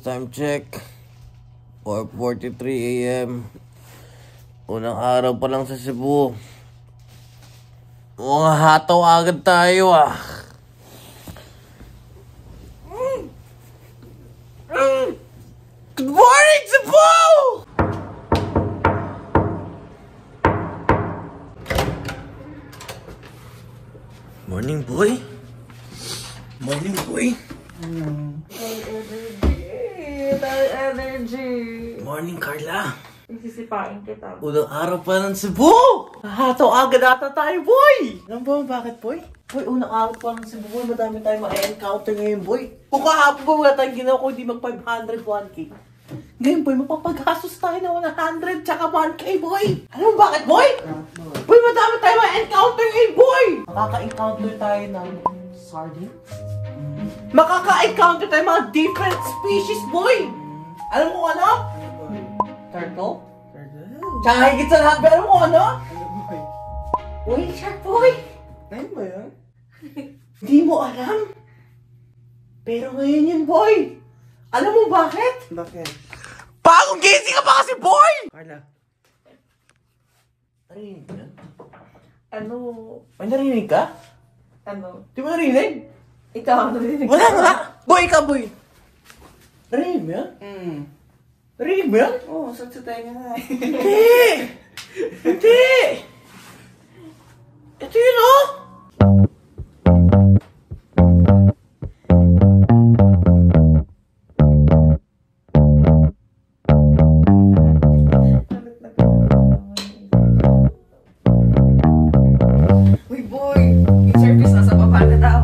Time check 4:43 AM. Unang araw pa lang sa Cebu. Mga hataw agad tayo Good morning, Cebu! Morning, boy. Morning, boy. Energy. Morning, Carla. Isisipain kita. Unang araw pa ng Cebu! Hataw agad ata tayo, boy! Alam mo bakit, boy? Boy, unang araw pa ng Cebu, boy. Madami tayong ma-encounter ngayon, boy. Kung kahapon ba wala tayong ginawa ko, hindi mag-500, 1K. Ngayon, boy, mapapagastos tayo na 100 tsaka 1K, boy! Alam mo bakit, boy? Boy, madami tayong ma-encounter ngayon, boy! Makaka-encounter tayo ng sardines. Makaka-encounter tayo mga different species, boy! Alam mo ano? Turtle? Tsaka higit sa lahat, pero mo ano? Uy, shark boy! Ngayon ba yan? Di mo alam? Pero ngayon yun, boy! Alam mo bakit? Bakit? Bagong gising ka pa kasi, boy! Carla. Narinig mo yan? Ano? May narinig ka? Ano? Di mo narinig? Ikaw, narinig Wala nga! Boy, ikaw, boy! Narinig mo yan? Narinig mo yan? Oo, sa tenga nga. Hindi! Hindi! Ito yun, oh! Uy, boy! Yung service nasa baba na daw.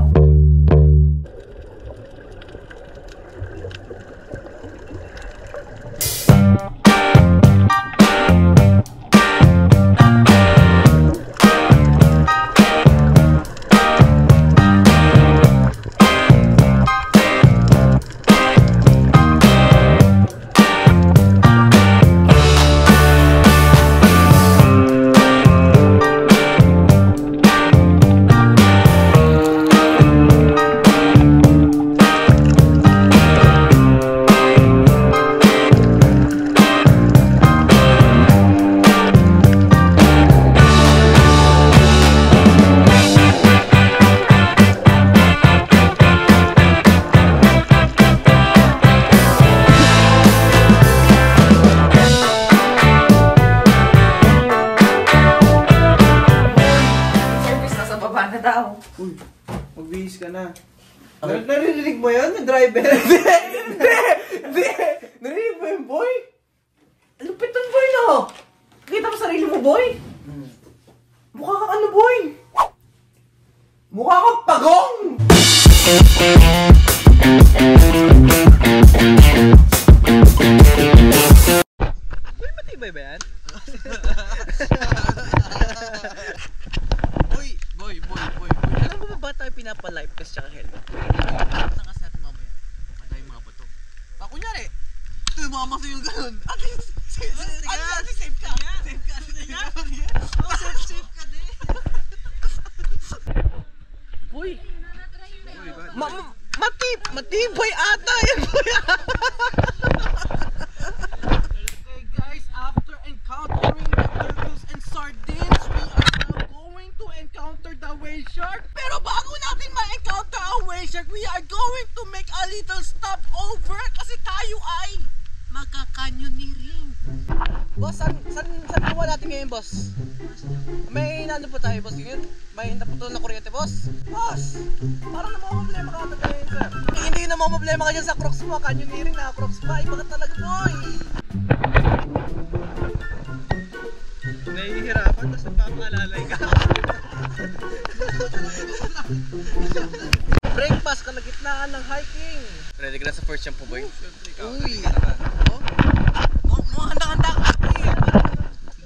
Uy, magbihis ka na. Narinig mo yun, yung driver? Hindi! Narinig mo yun, boy? Lupit ng boy, no? Kita mo sarili mo, boy? Mukha kang ano, boy? Mukha kang pagong! Uy, matibay ba yan? Boy. Alam mo ba tayo pinapa-life test tsaka helmet? Nakas natin mamaya. Maday mga bato. Kunyari, ito yung mga maso yung ganun. At least, safe ka. Safe ka. Safe ka din. Boy! Matibay ata yan, boy. Okay guys, after encountering the turtles and sardines, we are now going to encounter the whale shark. Pero bago natin ma-encounter ang whale shark, we are going to make a little stopover kasi tayo ay magka-canyoneering. Boss, saan gawa natin ngayon, boss? May nano po tayo, boss, ngayon? May naputol na kuryente, boss? Boss! Parang namamproblema ka ata tayo, sir. Hindi namamproblema ka dyan sa Crocs mo, canyoneering na Crocs pa. Iba ka talaga, boy! Nahihirapan, tapos napapalalay ka. Breakfast ka na gitnaan ng hiking. Ready ka na sa first shampoo, boy? Uy! Handa-handa ka, boy!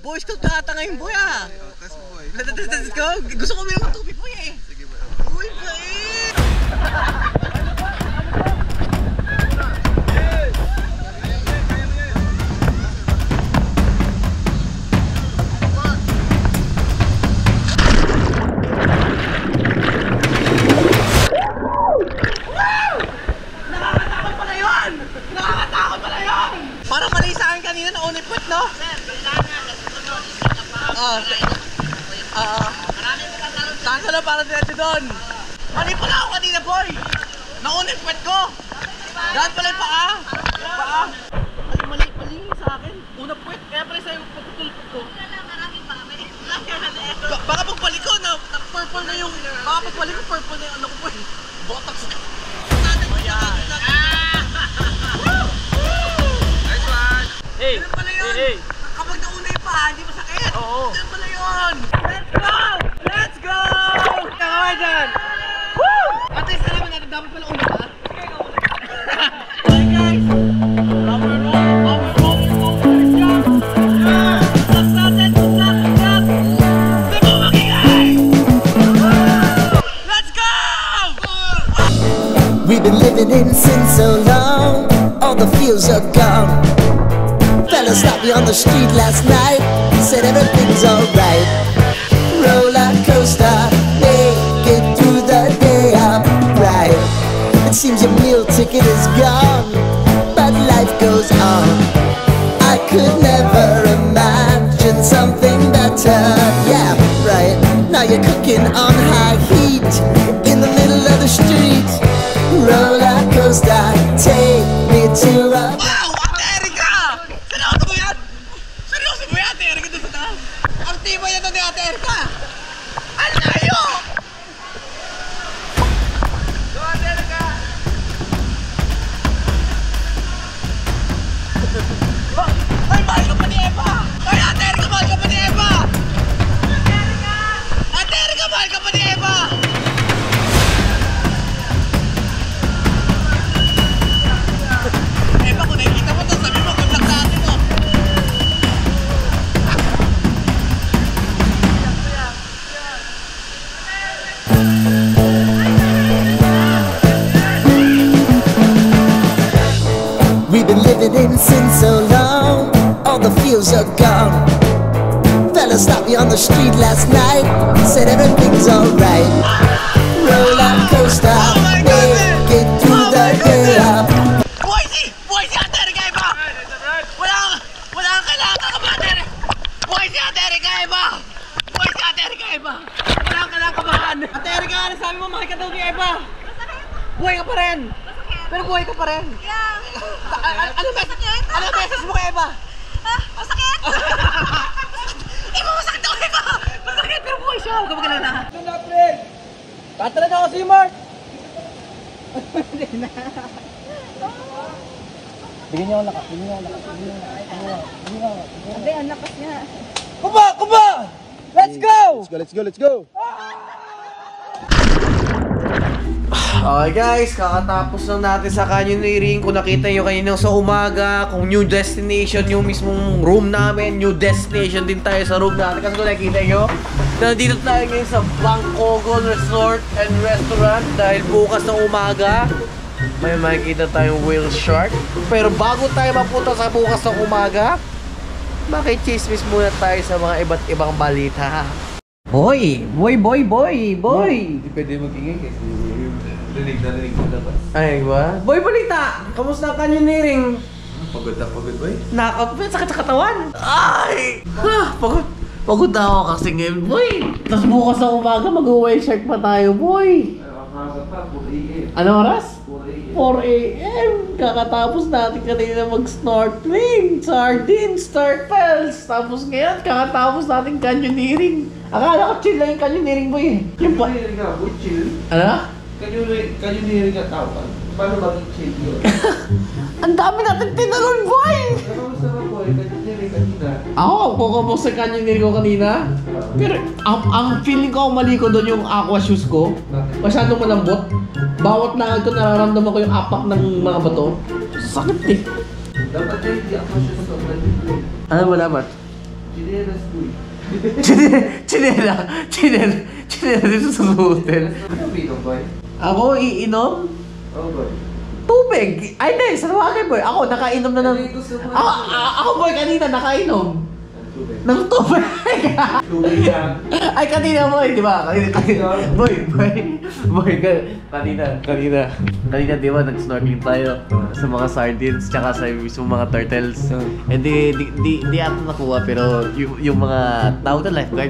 Boy, scout ka ata ngayon, boy, ah! Test mo, boy. Let's go! Gusto ko mayroon ng tubig, boy, eh! Sige, boy. Uy, bait! Nakakatakot pala yun! Tango na para diretso doon. Mali pala ako kanina, boy. Nauna yung puwet ko. Dahil pala yung paa. Mali sa akin. Una puwet. Kaya pala sa'yo pagkutulpot ko. Baka pagbalik ko na purple na yung... Baka pagbalik ko purple na yung ano ko po eh. Botox ka. Nice one! Hey! Hey! Kapag nauna yung paa, hindi masakit. Oo. Ganun pala yun. Let's go! Let's go! Kaway dyan! Woo! At least alam mo natin, dapat pala una pa. Bye guys! Power roll! Jump! Stop natin! Stop! Di mo makingay! Let's go! We've been living in sin so long, all the fields are gone. Fella stopped me on the street last night, said everything's alright. Roller coaster, make it through the day, I'm right. It seems your meal ticket is gone, but life goes on. I could never imagine something better. Yeah, right. Now you're cooking on high heat in the middle of the street. Roller coaster, take me to a... Wow! Ate Erika! Seryoso mo yan? Seryoso mo yan, Ate Erika, doon sa taas? Ang tibay yan doon ni Ate Erika! Ang layo! Go, Ate Erika! Ay, mahal ka pa ni Eva! Ay, Ate Erika, mahal ka pa ni Eva! Ate Erika, mahal ka pa ni Eva! Eva, kung nakikita mo to, sabi mo, good luck sa atin mo. We've been living in sin so long, all the fields are gone. Fella stopped me on the street last night, said everything's alright. Roller coaster, make it through the day. Buhay si Ate Erika, Eva! Wala kang kailangan ka ba, Ate Erika? Buhay si Ate Erika, Eva! Buhay si Ate Erika, Eva! Wala kang kailangan kabahan! Ate Erika, ano sabi mo, makikita daw ni Eva? Buhay ka pa rin! Pero buhay ka pa rin! Ano message mo kay Eva? Masakit! Eva, masakit daw, Eva! Masakit, pero buhay siya! Huwag ka magalala! Ano na, friend? Tatala na ako si Mark! Hindi na! Bigyan niyo ako lakas, Abe, ang lakas niya. Kuba! Let's go! Let's go! Okay guys, kakatapos lang natin sa canyoneering. Kung nakita nyo kanina sa umaga, kung new destination yung mismong room namin, new destination din tayo sa room natin. Kasi kung nakita nyo, nandito tayo ngayon sa Bangkogon Resort and Restaurant. Dahil bukas ng umaga, may makikita tayong whale shark. Pero bago tayo mapunta sa bukas ng umaga, makichismis muna tayo sa mga iba't ibang balita. Boy! Hindi pwede mag-ingay kasi rinig ko dapat. Ay, ba? Boy, balita! Kamusta ang canyoneering? Pagod boy. Sakit sa katawan. Ay! Pagod na ako kasi ngayon, boy. Tapos bukas ng umaga, mag-whale shark pa tayo, boy. Ano oras? 4 AM. Kakatapos natin kanina mag-snorkeling. Sardines, turtles. Tapos ngayon, kakatapos natin canyoneering. Akala ko chill lang yung canyoneering, boy eh. Yung pa... Canyoneering ka, boy, chill. Ano? Canyoneering ka tao ka. Paano maging chill yun? Ang dami natin tinalon, boy! Kamusta ba, boy? Canyoneering kanina. Ako, kukupok sa canyoneering ko kanina. Pero ang feeling ko mali ko doon yung aqua shoes ko. Masyadong malambot. Bawat lakad ko nararamdaman ko yung apak ng mga bato. Sakit eh. Dapat na hindi ako siya sa sobrang. Ano mo dapat? Chinelas, boy. Chinela dito sa hotel. Ano ba, boy? Ako iinom? Oo, boy. Tubig! Ay, hindi! Sa bagay, boy. Ako, nakainom na ng... Ako, boy, kanina nakainom. Ng tubig! Tubig lang. Ay, kanina boy, di ba? Kanina, di ba, nag-snorkeling tayo sa mga sardines tsaka sa mismo mga turtles. And di ato nakuha, pero yung mga tawag na lifeguard,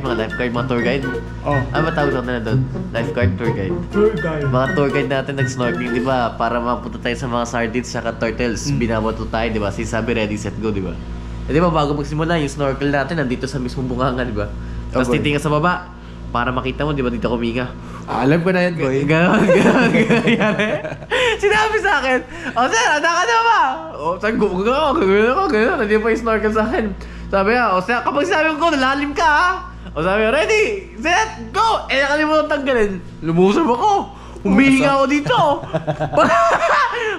mga tour guide. Oh. Ano ba tawag na doon? Lifeguard, tour guide. Tour guide. Mga tour guide natin nag-snorkeling, di ba? Para mapunta tayo sa mga sardines tsaka turtles. Binabato tayo, di ba? Sabi, ready, set, go, di ba? Eh, di ba, bago magsimula, yung snorkel natin nandito sa mismong bunganga, di ba? Tapos Okay. titingin sa baba, para makita mo, di ba, dito kuminga. Alam ko na yan, boy. Ganon. Sinabi sa akin, o sir, anda ka na ba? O, sabi ko, gano'n. Hindi pa yung snorkel sa akin. Sabi niya, o sir, kapag sabi ko, nalalim ka ha? O sabi niya, ready, set, go! Eh, nakalimutan tanggalin. Lumusap ako. Humihinga ako dito.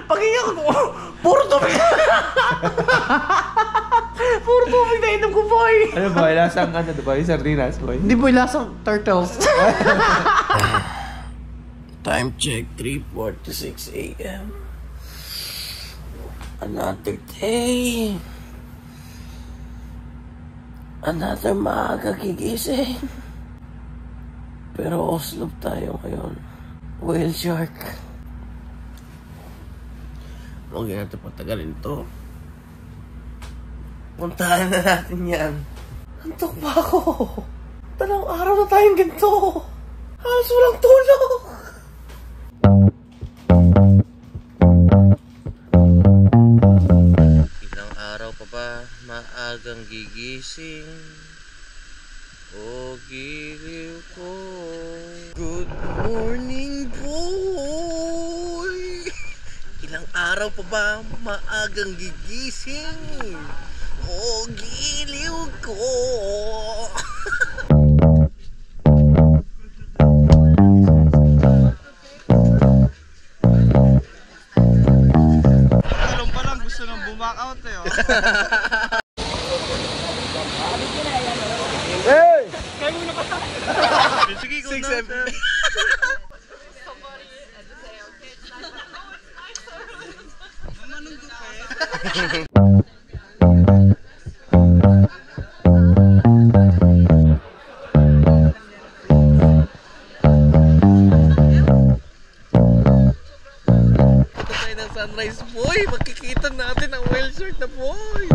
Paghinga ko, puro tubig. Puro tubig na inom ko, boy. Ano boy, lasang ano boy? Sardinas, boy? Hindi po lasang turtles. Time check, 3:46 a.m. Another day. Another maaga gigising. Pero Oslo tayo ngayon. Whale shark. Huwag natin patagalin to. Puntahan na natin yan. Antok pa ako. 2 araw na tayong ganito. Halos walang tulog. Ilang araw pa ba maagang gigising? O giliw ko. Good morning, boy! Ilang araw pa ba maagang gigising? O giliw ko. Alam pa lang, gusto nang bumak out eh. Oh. Sige, go na. Ito tayo ng sunrise, boy. Makikita natin ang whale shark na, boy.